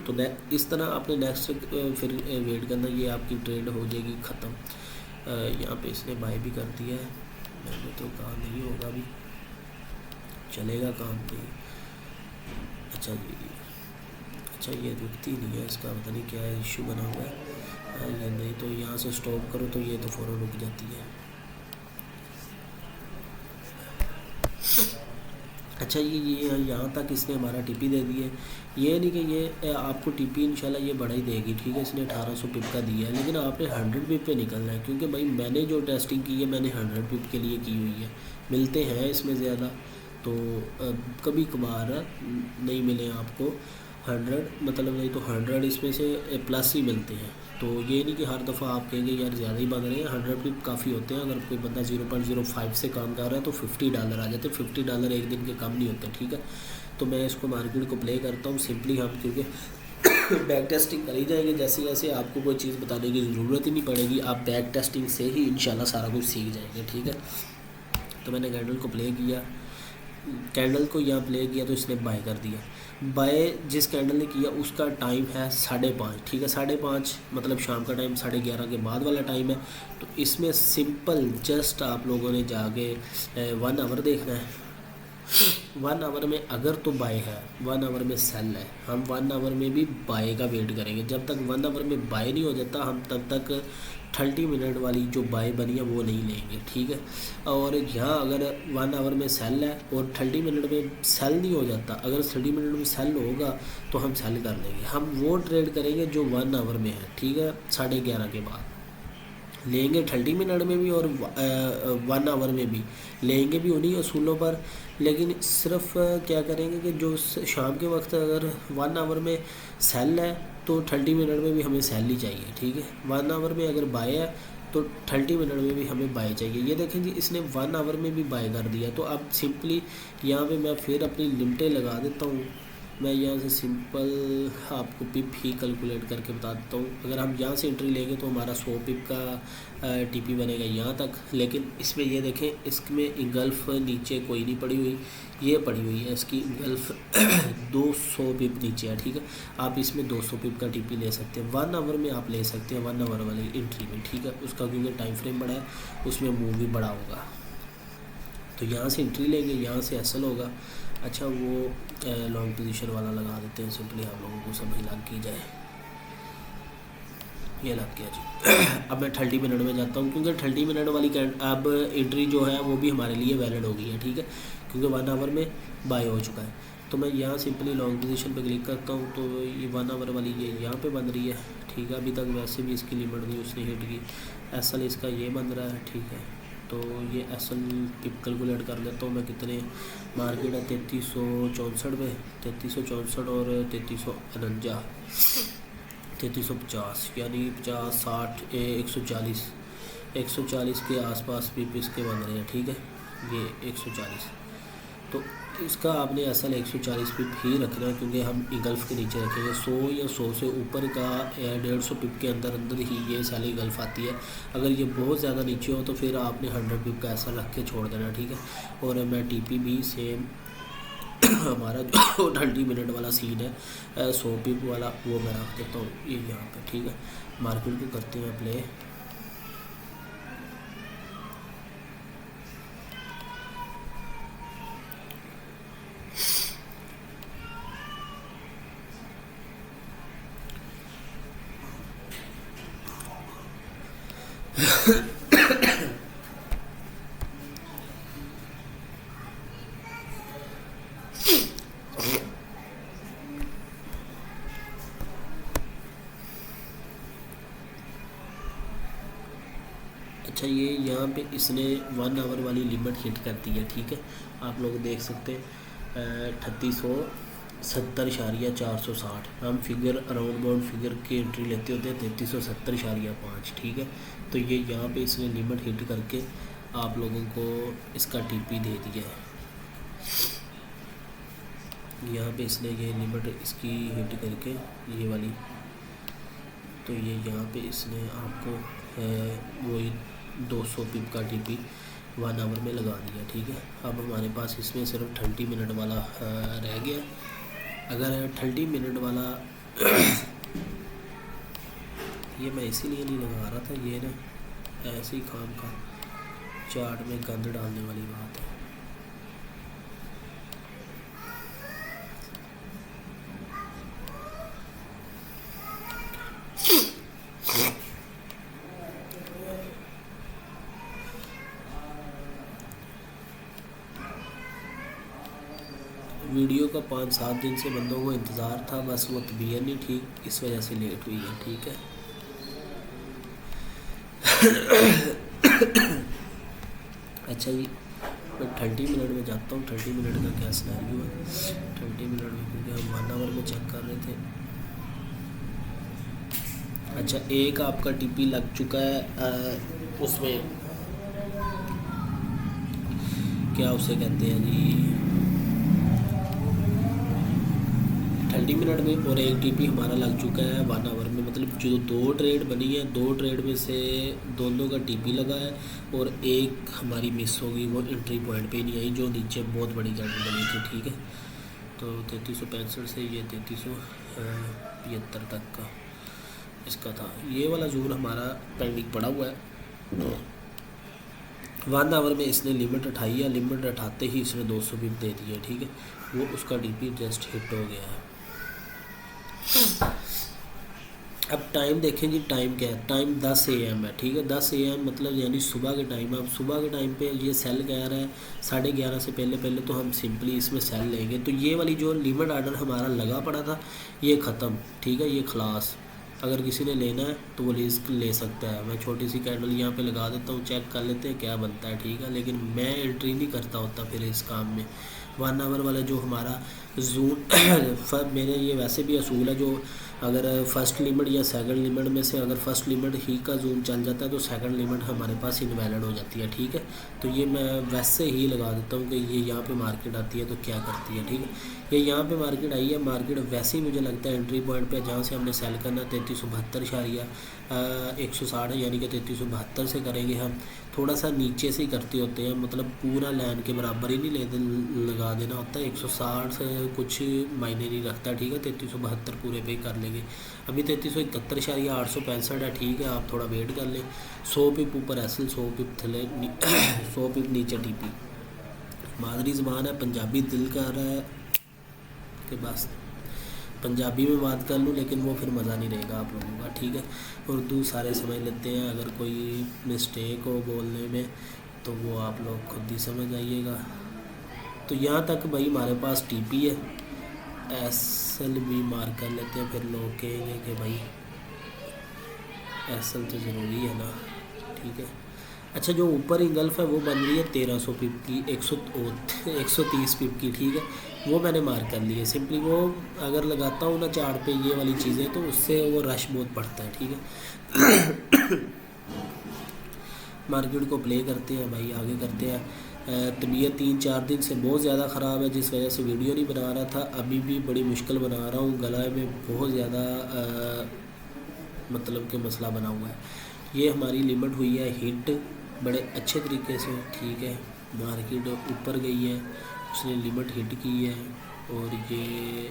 तो इस तरह आपने नेक्स्ट फिर वेट करना, ये आपकी ट्रेड हो जाएगी ख़त्म। यहाँ पे इसने बाय भी कर दिया है, मैंने तो कहा नहीं होगा अभी, चलेगा काम नहीं। अच्छा जी, अच्छा ये रुकती नहीं है, इसका पता नहीं क्या है इशू बना हुआ है। ये नहीं तो यहाँ से स्टॉप करो तो ये तो फ़ौरन रुक जाती है। अच्छा ये यहाँ तक इसने हमारा टीपी दे दी है। ये नहीं कि ये आपको टीपी इंशाल्लाह ये बढ़ा ही देगी, ठीक है। इसने 1800 पिप का दिया है, लेकिन आपने 100 पिप पे निकलना है, क्योंकि भाई मैंने जो टेस्टिंग की है मैंने 100 पिप के लिए की हुई है। मिलते हैं इसमें ज़्यादा, तो कभी कभार नहीं मिले आपको 100, मतलब नहीं तो 100 इसमें से प्लस ही मिलते हैं। तो ये नहीं कि हर दफ़ा आप कहेंगे यार ज़्यादा ही बन रहे हैं, 100 पिप काफ़ी होते हैं। अगर कोई बंदा 0.05 से काम कर रहा है तो $50 आ जाते हैं, $50 एक दिन के कम नहीं होते, ठीक है। तो तो मैं इसको मार्केट को प्ले करता हूँ सिंपली हम, क्योंकि बैक टेस्टिंग करी जाएंगे जैसे जैसे आपको कोई चीज़ बताने की ज़रूरत ही नहीं पड़ेगी, आप बैक टेस्टिंग से ही इंशाल्लाह सारा कुछ सीख जाएंगे, ठीक है। तो मैंने कैंडल को प्ले किया, कैंडल को यहाँ प्ले किया तो इसने बाय कर दिया। बाय जिस कैंडल ने किया उसका टाइम है 5:30, ठीक है। 5:30 मतलब शाम का टाइम, 11:30 के बाद वाला टाइम है। तो इसमें सिंपल जस्ट आप लोगों ने जाके 1 आवर देखना है। 1 आवर में अगर तो बाय है, 1 आवर में सेल है, हम 1 आवर में भी बाय का वेट करेंगे। जब तक 1 आवर में बाय नहीं हो जाता हम तब तक 30 मिनट वाली जो बाय बनी है वो नहीं लेंगे, ठीक है। और यहाँ अगर 1 आवर में सेल है और 30 मिनट में सेल नहीं हो जाता, अगर 30 मिनट में सेल होगा तो हम सेल कर लेंगे। हम वो ट्रेड करेंगे जो 1 आवर में है, ठीक है। 11:30 के बाद लेंगे, 30 मिनट में भी और 1 आवर में भी लेंगे भी उन्हीं असूलों पर। लेकिन सिर्फ क्या करेंगे कि जो शाम के वक्त अगर 1 आवर में सेल है तो 30 मिनट में भी हमें सेल ही चाहिए, ठीक है। 1 आवर में अगर बाय है तो 30 मिनट में भी हमें बाय चाहिए। ये देखें जी इसने 1 आवर में भी बाय कर दिया। तो अब सिंपली यहाँ पे मैं फिर अपनी लिमिटें लगा देता हूँ। मैं यहाँ से सिंपल आपको पिप ही कैलकुलेट करके बता देता हूँ। अगर हम यहाँ से एंट्री लेंगे तो हमारा 100 पिप का टीपी बनेगा यहाँ तक। लेकिन इसमें ये देखें, इसमें इंगल्फ नीचे कोई नहीं पड़ी हुई, ये पड़ी हुई है इसकी इंगल्फ 200 पिप नीचे है, ठीक है। आप इसमें 200 पिप का टीपी ले सकते हैं। 1 आवर में आप ले सकते हैं, 1 आवर वाली एंट्री में, ठीक है। उसका क्योंकि टाइम फ्रेम बड़ा है उसमें मूव भी बड़ा होगा। तो यहाँ से एंट्री लेंगे, यहाँ से एसएल होगा। अच्छा वो लॉन्ग पोजीशन वाला लगा देते हैं सिंपली, आप लोगों को समझ लग की जाए। ये लग गया जी। अब मैं 30 मिनट में जाता हूँ, क्योंकि 30 मिनट वाली अब एंट्री जो है वो भी हमारे लिए वैलिड हो गई है, ठीक है, क्योंकि 1 आवर में बाय हो चुका है। तो मैं यहाँ सिंपली लॉन्ग पोजीशन पे क्लिक करता हूँ तो ये 1 आवर वाली ये यहाँ पे बन रही है, ठीक है। अभी तक वैसे भी इसकी लिमिट नहीं उसने हिट की। एसएल इसका ये बन रहा है, ठीक है। तो ये एसएल पिप कैलकुलेट कर लेता हूँ मैं, कितने मार्केट है 3364 पे, 3364 और 3349, 3350 यानी 50 60 140 के आसपास पिप इसके बन रहे हैं, ठीक है। ये 140, तो इसका आपने एसएल 140 पिप ही रखना है, क्योंकि हम गल्फ़ के नीचे रखेंगे। 100 या 100 से ऊपर का 150 पिप के अंदर ही ये साली गल्फ़ आती है। अगर ये बहुत ज़्यादा नीचे हो तो फिर आपने 100 पिप का ऐसा रख के छोड़ देना, ठीक है। और मैं टीपी भी सेम हमारा जो 30 मिनट वाला सीन है 100 पिप वाला वो मैं रख देता हूँ ये यहाँ पे, ठीक है। मार्केट को करते हैं प्ले। अच्छा ये यहाँ पे इसने 1 आवर वाली लिमिट हिट कर दी है, ठीक है। आप लोग देख सकते हैं 3870.460 हम फिगर अराउंड बाउंड फिगर की एंट्री लेते होते हैं 3370.5, ठीक है। तो ये यहाँ पे इसने लिमिट हिट करके आप लोगों को इसका टीपी दे दिया है। यहाँ पे इसने ये लिमिट इसकी हिट करके ये वाली, तो ये यहाँ पे इसने आपको वही 200 पिप का टीपी 1 आवर में लगा दिया, ठीक है। अब हमारे पास इसमें सिर्फ 30 मिनट वाला रह गया। अगर 30 मिनट वाला ये मैं इसीलिए नहीं लगा रहा था, ये ना ऐसे ही काम का चार्ट में गंद डालने वाली बात है। वीडियो का 5-7 दिन से बंदों को इंतज़ार था, बस वो तबीयत नहीं ठीक, इस वजह से लेट हुई है, ठीक है। अच्छा जी मैं 30 मिनट में जाता हूँ। 30 मिनट का क्या सिनेरियो है 30 मिनट में, क्योंकि हम 1 आवर में चेक कर रहे थे। अच्छा एक आपका टीपी लग चुका है उसमें क्या उसे कहते हैं जी, 30 मिनट में, और एक टीपी हमारा लग चुका है 1 आवर में। मतलब जो 2 ट्रेड बनी है, 2 ट्रेड में से दोनों का टीपी लगा है और एक हमारी मिस होगी, वो एंट्री पॉइंट पे ही नहीं आई, जो नीचे बहुत बड़ी कैंडल बनी थी। ठीक है, तो 3365 से ये 3375 तक का इसका था। ये वाला जोन हमारा पेंडिंग पड़ा हुआ है। 1 आवर में इसने लिमिट उठाई है, लिमिट उठाते ही इसने 200 पिप दे दिए। ठीक है, वो उसका डीपी जस्ट हिट हो गया है। अब टाइम देखें जी, टाइम क्या है, टाइम 10 AM है। ठीक है, 10 AM मतलब यानी सुबह के टाइम। अब सुबह के टाइम पे ये सेल कह रहा है 11:30 से पहले तो हम सिंपली इसमें सेल लेंगे। तो ये वाली जो लिमिट आर्डर हमारा लगा पड़ा था ये ख़त्म। ठीक है, ये खलास। अगर किसी ने लेना है तो वो रिस्क ले सकता है। मैं छोटी सी कैंडल यहाँ पे लगा देता हूँ, चेक कर लेते हैं क्या बनता है। ठीक है, लेकिन मैं एंट्री नहीं करता होता फिर इस काम में। 1 आवर वाला जो हमारा जोन मेरे ये वैसे भी असूल है, जो अगर फ़र्स्ट लिमिट या सेकंड लिमिट में से अगर फ़र्स्ट लिमिट ही का जोन चल जाता है तो सेकंड लिमिट हमारे पास इनवैलिड हो जाती है। ठीक है, तो ये मैं वैसे ही लगा देता हूँ कि ये यहाँ पे मार्केट आती है तो क्या करती है। ठीक है, ये यहाँ पे मार्केट आई है, मार्केट वैसे ही मुझे लगता है एंट्री पॉइंट पे जहाँ से हमने सेल करना 3372.160 यानी कि 3372 से करेंगे हम। थोड़ा सा नीचे से ही करते होते हैं, मतलब पूरा लाइन के बराबर ही नहीं लगा देना होता है। 160 से कुछ मायने नहीं रखता। ठीक है, 3372 पूरे पे ही कर लेंगे। अभी 3371.865 है। ठीक है, आप थोड़ा वेट कर लें। 100 पिप ऊपर एसल, 100 पिप थले 100 पिप नीचे टीपी। मादरी ज़बान है, पंजाबी दिल कर रहा है कि बस पंजाबी में बात कर लूँ, लेकिन वो फिर मज़ा नहीं रहेगा आप लोगों का। ठीक है, उर्दू सारे समझ लेते हैं, अगर कोई मिस्टेक हो बोलने में तो वो आप लोग खुद ही समझ आइएगा। तो यहाँ तक भाई हमारे पास टीपी है, एसल भी मार्क कर लेते हैं। फिर लोग कहेंगे कि भाई एसल तो ज़रूरी है ना। ठीक है, अच्छा जो ऊपर ही गल्फ़ है वो बन रही है 1300 पिप की, 130 पिप की। ठीक है, वो मैंने मार्क कर ली है। सिंपली वो अगर लगाता हूँ ना चार्ट पे ये वाली चीज़ें तो उससे वो रश बहुत पड़ता है। ठीक है, मार्केट को प्ले करते हैं भाई, आगे करते हैं। तबीयत 3-4 दिन से बहुत ज़्यादा ख़राब है, जिस वजह से वीडियो नहीं बना रहा था। अभी भी बड़ी मुश्किल बना रहा हूँ, गला में बहुत ज़्यादा मतलब कि मसला बना हुआ है। ये हमारी लिमिट हुई है हिट बड़े अच्छे तरीके से। ठीक है, मार्केट ऊपर गई है, उसने लिमिट हिट की है। और ये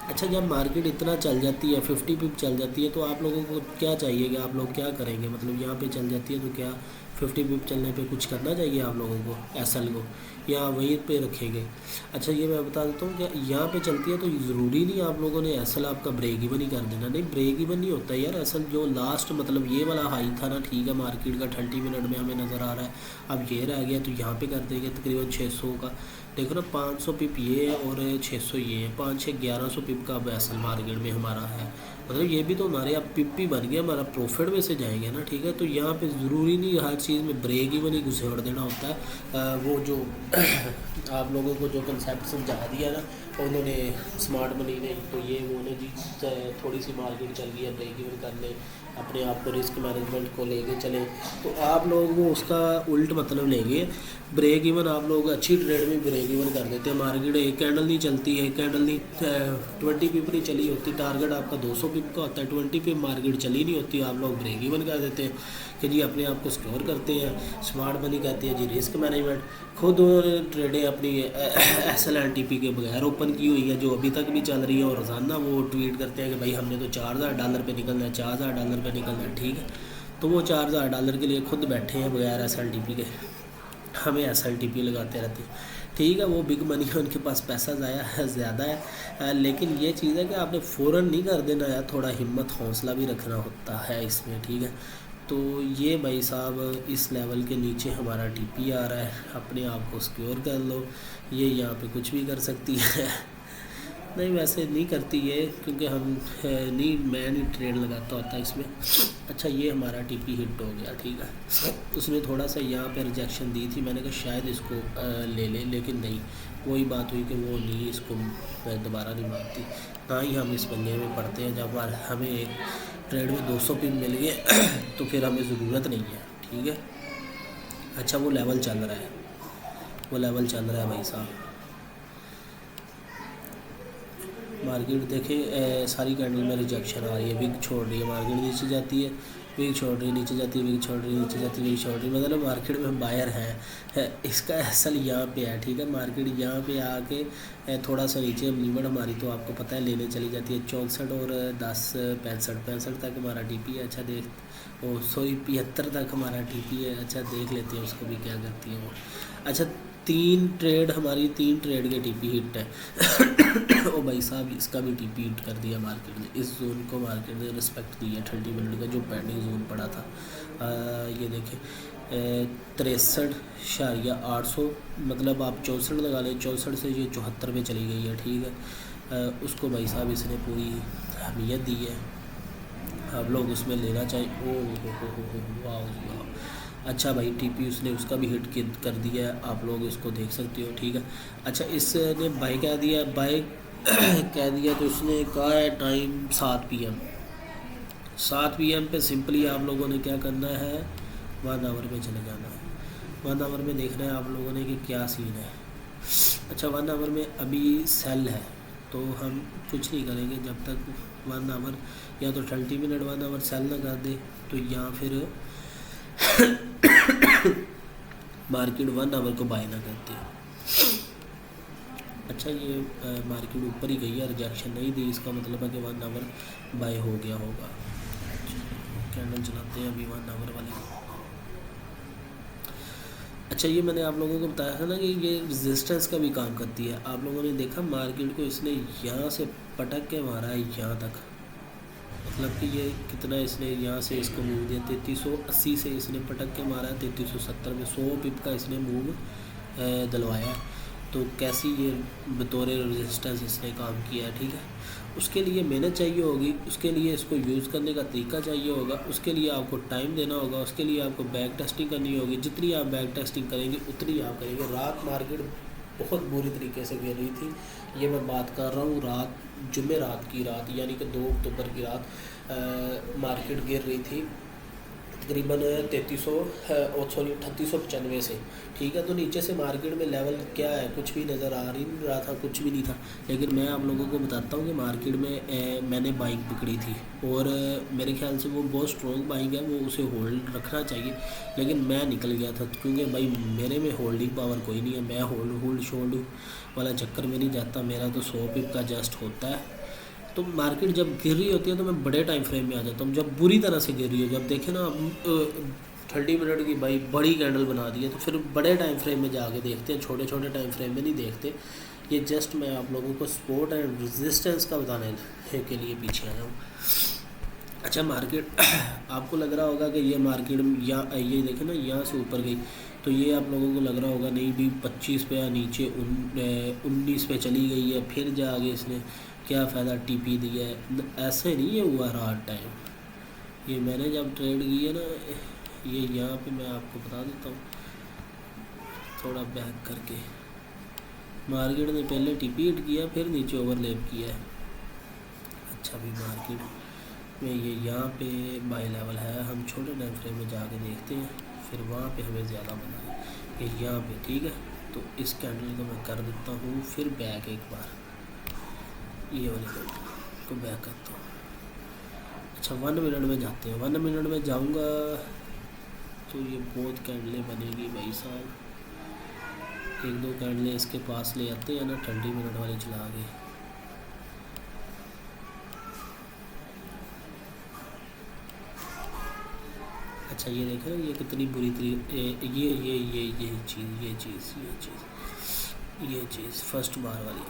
अच्छा जब मार्केट इतना चल जाती है 50 पिप चल जाती है तो आप लोगों को क्या चाहिए कि आप लोग क्या करेंगे। मतलब यहाँ पे चल जाती है तो क्या 50 पिप चलने पे कुछ करना चाहिए आप लोगों को एसएल को, या वहीं पे रखेंगे। अच्छा ये मैं बता देता हूँ कि यहाँ पे चलती है तो ज़रूरी नहीं आप लोगों ने एसएल आपका ब्रेक इवन ही कर देना। नहीं, ब्रेक इवन नहीं होता यार। एसएल जो लास्ट मतलब ये वाला हाई था ना, ठीक है, मार्केट का 30 मिनट में हमें नज़र आ रहा है। अब ये रह गया तो यहाँ पे कर देंगे तकरीबन 600 का। देखो ना 500 पिप ये है और 600 ये है, 5-6 1100 पिप का अब एसएल मार्केट में हमारा है। मतलब ये भी तो हमारे अब पिप ही बन गया, हमारा प्रॉफिट में से जाएंगे ना। ठीक है, तो यहाँ पे ज़रूरी नहीं हर चीज़ में ब्रेक इवन ही घुसेड़ देना होता है। वो जो आप लोगों को जो कंसेप्ट समझा दिया ना उन्होंने स्मार्ट मनी ने, तो ये वो ने जी थोड़ी सी मार्केट चल गई है ब्रेक इवन कर ले, अपने आप को रिस्क मैनेजमेंट को लेके चले, तो आप लोग वो उसका उल्ट मतलब लेंगे। ब्रेक इवन आप लोग अच्छी ट्रेड में ब्रेक इवन कर देते हैं। मार्केट एक कैंडल नहीं चलती है, कैंडल नहीं 20 पिप नहीं चली होती, टारगेट आपका 200 पिप का होता है, 20 पिप मार्केट चली नहीं होती, आप लोग ब्रेक इवन कर देते हैं कि जी अपने आप को सिक्योर करते हैं। स्मार्ट मनी कहते हैं जी रिस्क मैनेजमेंट। खुद ट्रेडें अपनी एसएल एंड टीपी के बगैर ओपन की हुई है जो अभी तक भी चल रही है, और रोज़ाना वो ट्वीट करते हैं कि भाई हमने तो $4000 पे निकलना है, $4000 पे निकलना है। ठीक है, तो वो $4000 के लिए खुद बैठे हैं बगैर एसएल टीपी के, हमें एसएल टीपी लगाते रहते हैं। ठीक है, वो बिग मनी है, उनके पास पैसा ज़्यादा है, लेकिन ये चीज़ है कि आपने फ़ौरन नहीं कर देना यार, थोड़ा हिम्मत हौसला भी रखना होता है इसमें। ठीक है, तो ये भाई साहब इस लेवल के नीचे हमारा टीपी आ रहा है, अपने आप को सिक्योर कर लो। ये यहाँ पे कुछ भी कर सकती है नहीं वैसे नहीं करती है क्योंकि हम नहीं, मैं नहीं ट्रेड लगाता होता इसमें। अच्छा ये हमारा टीपी हिट हो गया। ठीक है, उसने थोड़ा सा यहाँ पे रिजेक्शन दी थी, मैंने कहा शायद इसको ले ले, लेकिन नहीं, वही बात हुई कि वो नहीं, इसको मैं दोबारा नहीं मारती। ना ही हम इस पंगे में पड़ते हैं, जब हमें एक ट्रेड में 200 पिप मिल गए तो फिर हमें ज़रूरत नहीं है। ठीक है, अच्छा वो लेवल चल रहा है, वो लेवल चल रहा है भाई साहब, मार्केट देखें सारी कैंडल में रिजेक्शन आ रही है, विग छोड़ रही है, मार्केट नीचे जाती है, विग छोड़ रही है, नीचे जाती है, विग छोड़ रही है, नीचे जाती है, विग छोड़ रही है, मतलब मार्केट में बायर है। इसका असल यहाँ पे है, ठीक है। मार्केट यहाँ पे आके थोड़ा सा नीचे लिमिट हमारी तो आपको पता है लेने चली जाती है 64 और 10 65 तक हमारा टीपी है। अच्छा देख, ओ सॉरी 75 तक हमारा टीपी है। अच्छा देख लेते हैं उसको भी क्या करती है वो। अच्छा 3 ट्रेड के टीपी हिट है। ओ भाई साहब इसका भी टीपी हिट कर दिया मार्केट ने, इस जोन को मार्केट ने रिस्पेक्ट दी है 30 मिनट का जो पेंडिंग जोन पड़ा था। ये देखें 63.800, मतलब आप 64 लगा लें, 64 से ये 74 पे चली गई है, ठीक है। उसको भाई साहब इसने पूरी अहमियत दी है, आप लोग उसमें लेना चाहिए। ओ हो वाह। अच्छा भाई टीपी उसने उसका भी हिट कर दिया है, आप लोग इसको देख सकते हो, ठीक है। अच्छा इसने बाई कह दिया, बाई कह दिया तो उसने कहा है टाइम 7 PM। 7 PM पे सिंपली आप लोगों ने क्या करना है, 1 आवर में चले जाना है। 1 आवर में देखना है आप लोगों ने कि क्या सीन है। अच्छा 1 आवर में अभी सेल है तो हम कुछ नहीं करेंगे जब तक 1 आवर, या तो 30 मिनट 1 आवर सेल ना कर दे तो, या फिर मार्केट 1 आवर को बाय ना करती। अच्छा ये मार्केट ऊपर ही गई है, रिजेक्शन नहीं दी, इसका मतलब है कि 1 आवर बाय हो गया होगा। कैंडल चलाते हैं अभी 1 आवर वाली। अच्छा ये मैंने आप लोगों को बताया था ना कि ये रेजिस्टेंस का भी काम करती है। आप लोगों ने देखा मार्केट को इसने यहाँ से पटक के मारा है यहाँ तक, मतलब कि ये कितना इसने यहाँ से इसको मूव दिया, 3380 से इसने पटक के मारा है 3370 में, 100 पिप का इसने मूव दिलवाया है। तो कैसी ये बतौर रेजिस्टेंस इसने काम किया है, ठीक है। उसके लिए मेहनत चाहिए होगी, उसके लिए इसको यूज़ करने का तरीका चाहिए होगा, उसके लिए आपको टाइम देना होगा, उसके लिए आपको बैक टेस्टिंग करनी होगी। जितनी आप बैक टेस्टिंग करेंगे उतनी आप करेंगे। रात मार्केट बहुत बुरी तरीके से गिर रही थी, ये मैं बात कर रहा हूँ रात जुमेरात की रात, यानी कि 2 अक्टूबर की रात मार्केट गिर रही थी तकरीबन 3895 से, ठीक है। तो नीचे से मार्केट में लेवल क्या है कुछ भी नज़र आ नहीं रहा था, कुछ भी नहीं था। लेकिन मैं आप लोगों को बताता हूँ कि मार्केट में मैंने बाइक पकड़ी थी और मेरे ख्याल से वो बहुत स्ट्रॉन्ग बाइक है, वो उसे होल्ड रखना चाहिए। लेकिन मैं निकल गया था क्योंकि भाई मेरे में होल्डिंग पावर कोई नहीं है, मैं होल्ड शोल्ड वाला चक्कर में नहीं जाता, मेरा तो 100 पिप का जस्ट होता है। तो मार्केट जब गिर रही होती है तो मैं बड़े टाइम फ्रेम में आ जाता हूँ, जब बुरी तरह से गिर रही हो, जब देखें ना 30 मिनट की भाई बड़ी कैंडल बना दी है तो फिर बड़े टाइम फ्रेम में जाके देखते हैं, छोटे छोटे टाइम फ्रेम में नहीं देखते। ये जस्ट मैं आप लोगों को सपोर्ट एंड रेजिस्टेंस का बताने के लिए पीछे आया हूँ। अच्छा मार्केट आपको लग रहा होगा कि ये मार्केट यहाँ ये देखें ना यहाँ से ऊपर गई, तो ये आप लोगों को लग रहा होगा नहीं भी 25 पे या नीचे 19 पे चली गई है, फिर जाके इसने क्या फ़ायदा टीपी दिया है। ऐसे नहीं है हुआ रात टाइम, ये मैंने जब ट्रेड की है ना, ये यहाँ पे मैं आपको बता देता हूँ थोड़ा बैक करके। मार्केट ने पहले टीपी हिट किया फिर नीचे ओवरलैप किया है। अच्छा भी मार्केट में ये यहाँ पे बाई लेवल है, हम छोटे टाइम फ्रेम में जाके देखते हैं, फिर वहाँ पे हमें ज़्यादा बना है कि यहाँ पे, ठीक है। तो इस कैंडल को मैं कर देता हूँ फिर बैक एक बार, ये वाले कैंडल को बैक करता हूँ। अच्छा 1 मिनट में जाते हैं, 1 मिनट में जाऊँगा तो ये बहुत कैंडलें बनेगी भाई साहब। 1-2 कैंडलें इसके पास ले आते हैं ना 30 मिनट वाली चला के। अच्छा ये देखें ना ये कितनी बुरी तरीके ये चीज़ फर्स्ट बार वाली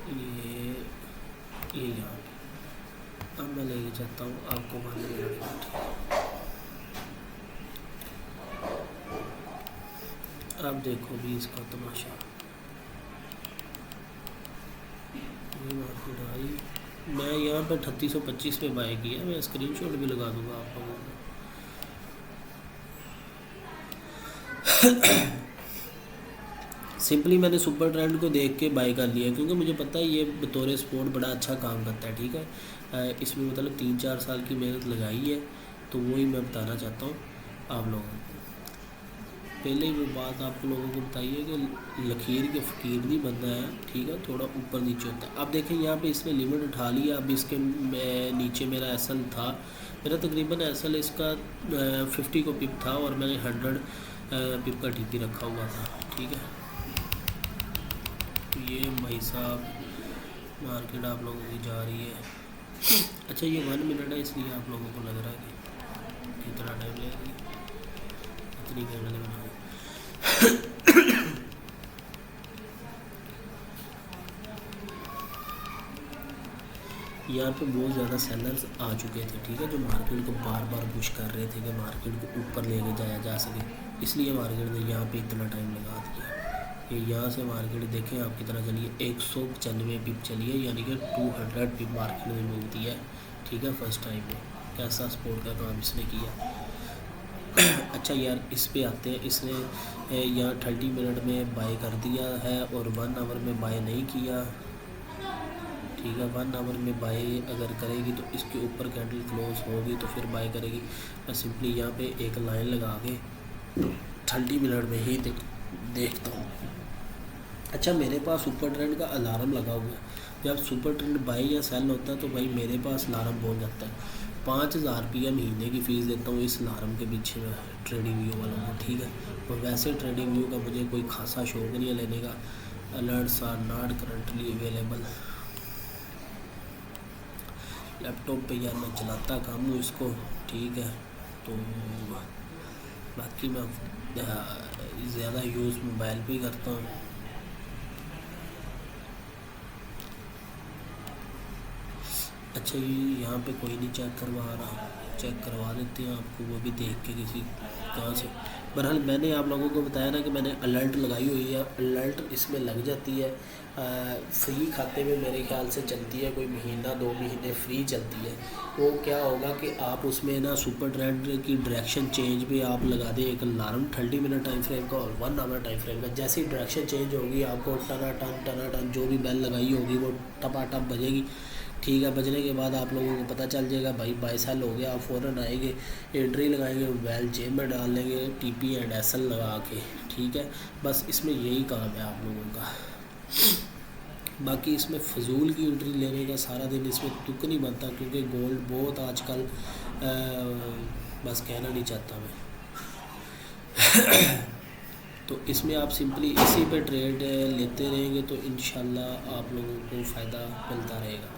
ये यहाँ पे अब मैं लेके जाता हूँ आपको आप देखो भी इसका तमाशा। ये मार्केट आई, मैं यहाँ पे 3825 पे बाय किया, मैं स्क्रीनशॉट भी लगा दूँगा आप लोगों को। सिंपली मैंने सुपर ट्रेंड को देख के बाय कर लिया क्योंकि मुझे पता है ये बतौर स्पोर्ट बड़ा अच्छा काम करता है, ठीक है। इसमें मतलब 3-4 साल की मेहनत लगाई है, तो वही मैं बताना चाहता हूँ आप लोगों को। पहले ही वो बात आप लोगों को बताइए कि लकीर के फ़कीर नहीं बनना है, ठीक है, थोड़ा ऊपर नीचे होता है। अब देखें यहाँ पे इसने लिमिट उठा लिया। अब इसके नीचे मेरा एसल था, मेरा तकरीबन एसल इसका 50 को पिप था और मैंने 100 पिप का टीपी रखा हुआ था, ठीक है। तो ये भाई साहब मार्केट आप लोगों की जा रही है। अच्छा ये 1 मिनट है, इसलिए आप लोगों को लग रहा है कि कितना टाइम लगेगी, इतनी कैंडल बनाओ। यहाँ पे बहुत ज़्यादा सेलर्स आ चुके थे, ठीक है, जो मार्केट को बार बार पुश कर रहे थे कि मार्केट को ऊपर लेके जाया जा सके, इसलिए मार्केट ने यहाँ पे इतना टाइम लगा दिया। ये यहाँ से मार्केट देखें आप कितना चली है, 195 पिप चली है, यानी कि 200 पिप मार्केट में मिलती है, ठीक है, फर्स्ट टाइम में। कैसा सपोर्ट का काम इसने किया। अच्छा यार इस पे आते हैं, इसने यहाँ 30 मिनट में बाय कर दिया है और 1 आवर में बाय नहीं किया, ठीक है। 1 आवर में बाय अगर करेगी तो इसके ऊपर कैंडल क्लोज होगी तो फिर बाय करेगी। मैं सिंपली यहाँ पे एक लाइन लगा के 30 मिनट में ही देखता हूँ। अच्छा मेरे पास सुपर ट्रेंड का अलार्म लगा हुआ है, जब सुपर ट्रेंड बाय या सेल होता है तो भाई मेरे पास अलार्म पहुँच जाता है। 5000 रुपया महीने की फ़ीस देता हूँ इस अलार्म के पीछे मैं ट्रेडिंग व्यू वालों को, ठीक है। और वैसे ट्रेडिंग व्यू का मुझे कोई खासा शौक नहीं है लेने का। Alerts are not currently available. Laptop पे यार मैं चलाता कम हूँ इसको, ठीक है, तो बाकी मैं ज़्यादा यूज़ मोबाइल पे ही करता हूँ। अच्छा ये यहाँ पे कोई नहीं चेक करवा रहा, चेक करवा देते हैं आपको, वो भी देख के किसी कहाँ से। बहरहाल मैंने आप लोगों को बताया ना कि मैंने अलर्ट लगाई हुई है, अलर्ट इसमें लग जाती है। फ्री खाते में मेरे ख्याल से चलती है, कोई महीना 2 महीने फ्री चलती है। वो क्या होगा कि आप उसमें ना सुपर ट्रेंड की डायरेक्शन चेंज पे आप लगा दें एक अलार्म 30 मिनट टाइम फ्रेम का और 1 आवर टाइम फ्रेम का। जैसे ही डायरेक्शन चेंज होगी आपको टना टन जो भी बेल लगाई होगी वो टपा टप बजेगी, ठीक है। बजने के बाद आप लोगों को पता चल जाएगा भाई बाय सेल हो गया, आप फ़ौरन आएंगे, एंट्री लगाएंगे, वेल जेब में डाल लेंगे टीपी एंड एसएल लगा के, ठीक है। बस इसमें यही काम है आप लोगों का। बाकी इसमें फ़जूल की एंट्री लेने का सारा दिन इसमें तुक नहीं बनता, क्योंकि गोल्ड बहुत आजकल बस कहना नहीं चाहता मैं। तो इसमें आप सिंपली इसी पे ट्रेड लेते रहेंगे तो इंशाल्लाह आप लोगों को फ़ायदा मिलता रहेगा।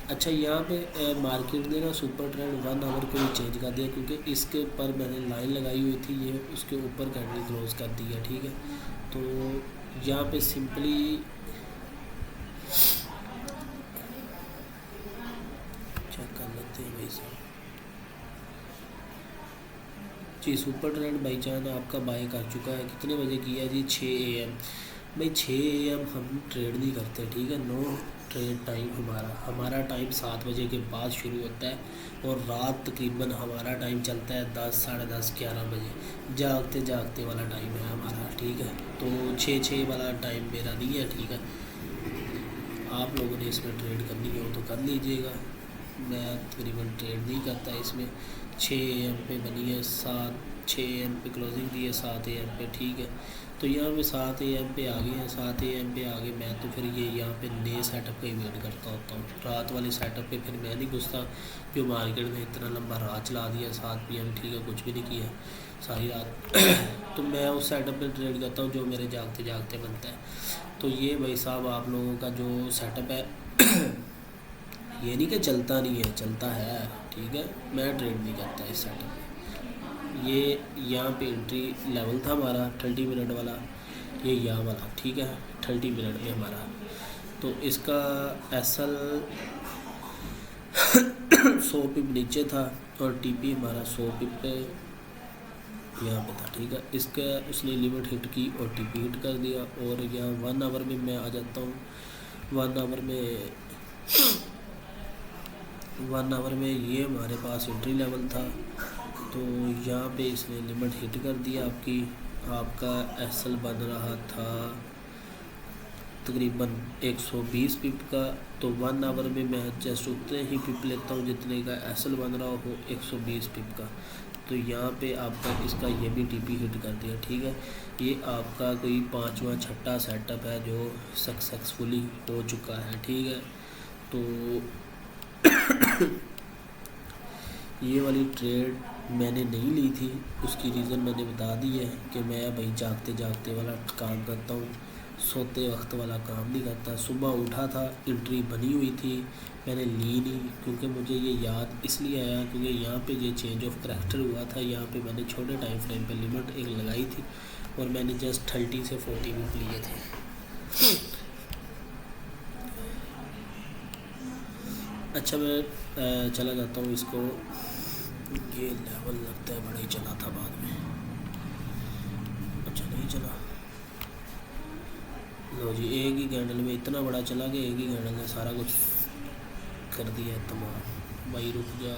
अच्छा यहाँ पे मार्केट ने ना सुपर ट्रेंड 1 आवर को ही चेंज कर दिया, क्योंकि इसके ऊपर मैंने लाइन लगाई हुई थी, ये उसके ऊपर कैंडल क्लोज कर दिया, ठीक है। तो यहाँ पे सिंपली चेक कर लेते हैं भाई साहब जी। सुपर ट्रेंड भाई जान आपका बाय कर चुका है, कितने बजे किया जी? 6 AM। भाई 6 AM हम ट्रेड नहीं करते, ठीक है। नो ट्रेड टाइम हमारा टाइम 7 बजे के बाद शुरू होता है और रात तकरीबन हमारा टाइम चलता है 10, साढ़े 10, 11 बजे, जागते जागते वाला टाइम है हमारा, ठीक है। तो 6 वाला टाइम मेरा नहीं है, ठीक है। आप लोगों ने इसमें ट्रेड करनी हो तो कर लीजिएगा, मैं तकरीबन ट्रेड नहीं करता इसमें। 6 AM पे बनी है, 6 AM पे क्लोजिंग दी है, 7 AM पे, ठीक है। तो यहाँ पे 7 AM पे आ गए हैं, 7 AM पे आ गए। मैं तो फिर ये यहाँ पे नए सेटअप का ही वेट करता होता हूँ, रात वाले सेटअप पे फिर मैं नहीं घुसता, जो मार्केट में इतना लंबा रात चला दिया 7 PM, ठीक है, कुछ भी नहीं किया सारी रात। तो मैं उस सेटअप पे ट्रेड करता हूँ जो मेरे जागते जागते बनता है। तो ये भाई साहब आप लोगों का जो सेटअप है ये नहीं कि चलता नहीं है, चलता है, ठीक है। मैं ट्रेड नहीं करता इस सेटअप में। ये यहाँ पे एंट्री लेवल था हमारा 30 मिनट वाला, ये यहाँ वाला, ठीक है, 30 मिनट में हमारा। तो इसका एसएल 100 पिप नीचे था और टीपी हमारा 100 पिप पे यहाँ पे था, ठीक है। इसका उसने लिमिट हिट की और टीपी हिट कर दिया और यहाँ 1 आवर में मैं आ जाता हूँ। 1 आवर में ये हमारे पास एंट्री लेवल था, तो यहाँ पे इसने लिमिट हिट कर दिया आपका एसएल बन रहा था तकरीबन 120 पिप का। तो 1 आवर में मैं जस्ट उतने ही पिप लेता हूँ जितने का एसएल बन रहा हो, 120 पिप का। तो यहाँ पे आपका इसका ये भी टीपी हिट कर दिया, ठीक है। ये आपका कोई 5वां 6ठा सेटअप है जो सक्सेसफुली हो चुका है, ठीक है। तो ये वाली ट्रेड मैंने नहीं ली थी, उसकी रीज़न मैंने बता दी है कि मैं भाई जागते जागते वाला काम करता हूँ, सोते वक्त वाला काम नहीं करता। सुबह उठा था, एंट्री बनी हुई थी, मैंने ली नहीं, क्योंकि मुझे ये याद इसलिए आया क्योंकि यहाँ पे ये चेंज ऑफ करैक्टर हुआ था। यहाँ पे मैंने छोटे टाइम फ्रेम पे लिमिट एक लगाई थी और मैंने जस्ट 30 से 40 मिनट लिए थे। अच्छा, मैं चला जाता हूँ इसको, ये लेवल लगता है बड़ा ही चला था बाद में, अच्छा नहीं चला। लो जी, एक ही कैंडल में इतना बड़ा चला कि एक ही कैंडल ने सारा कुछ कर दिया है तमाम। भाई रुक जा।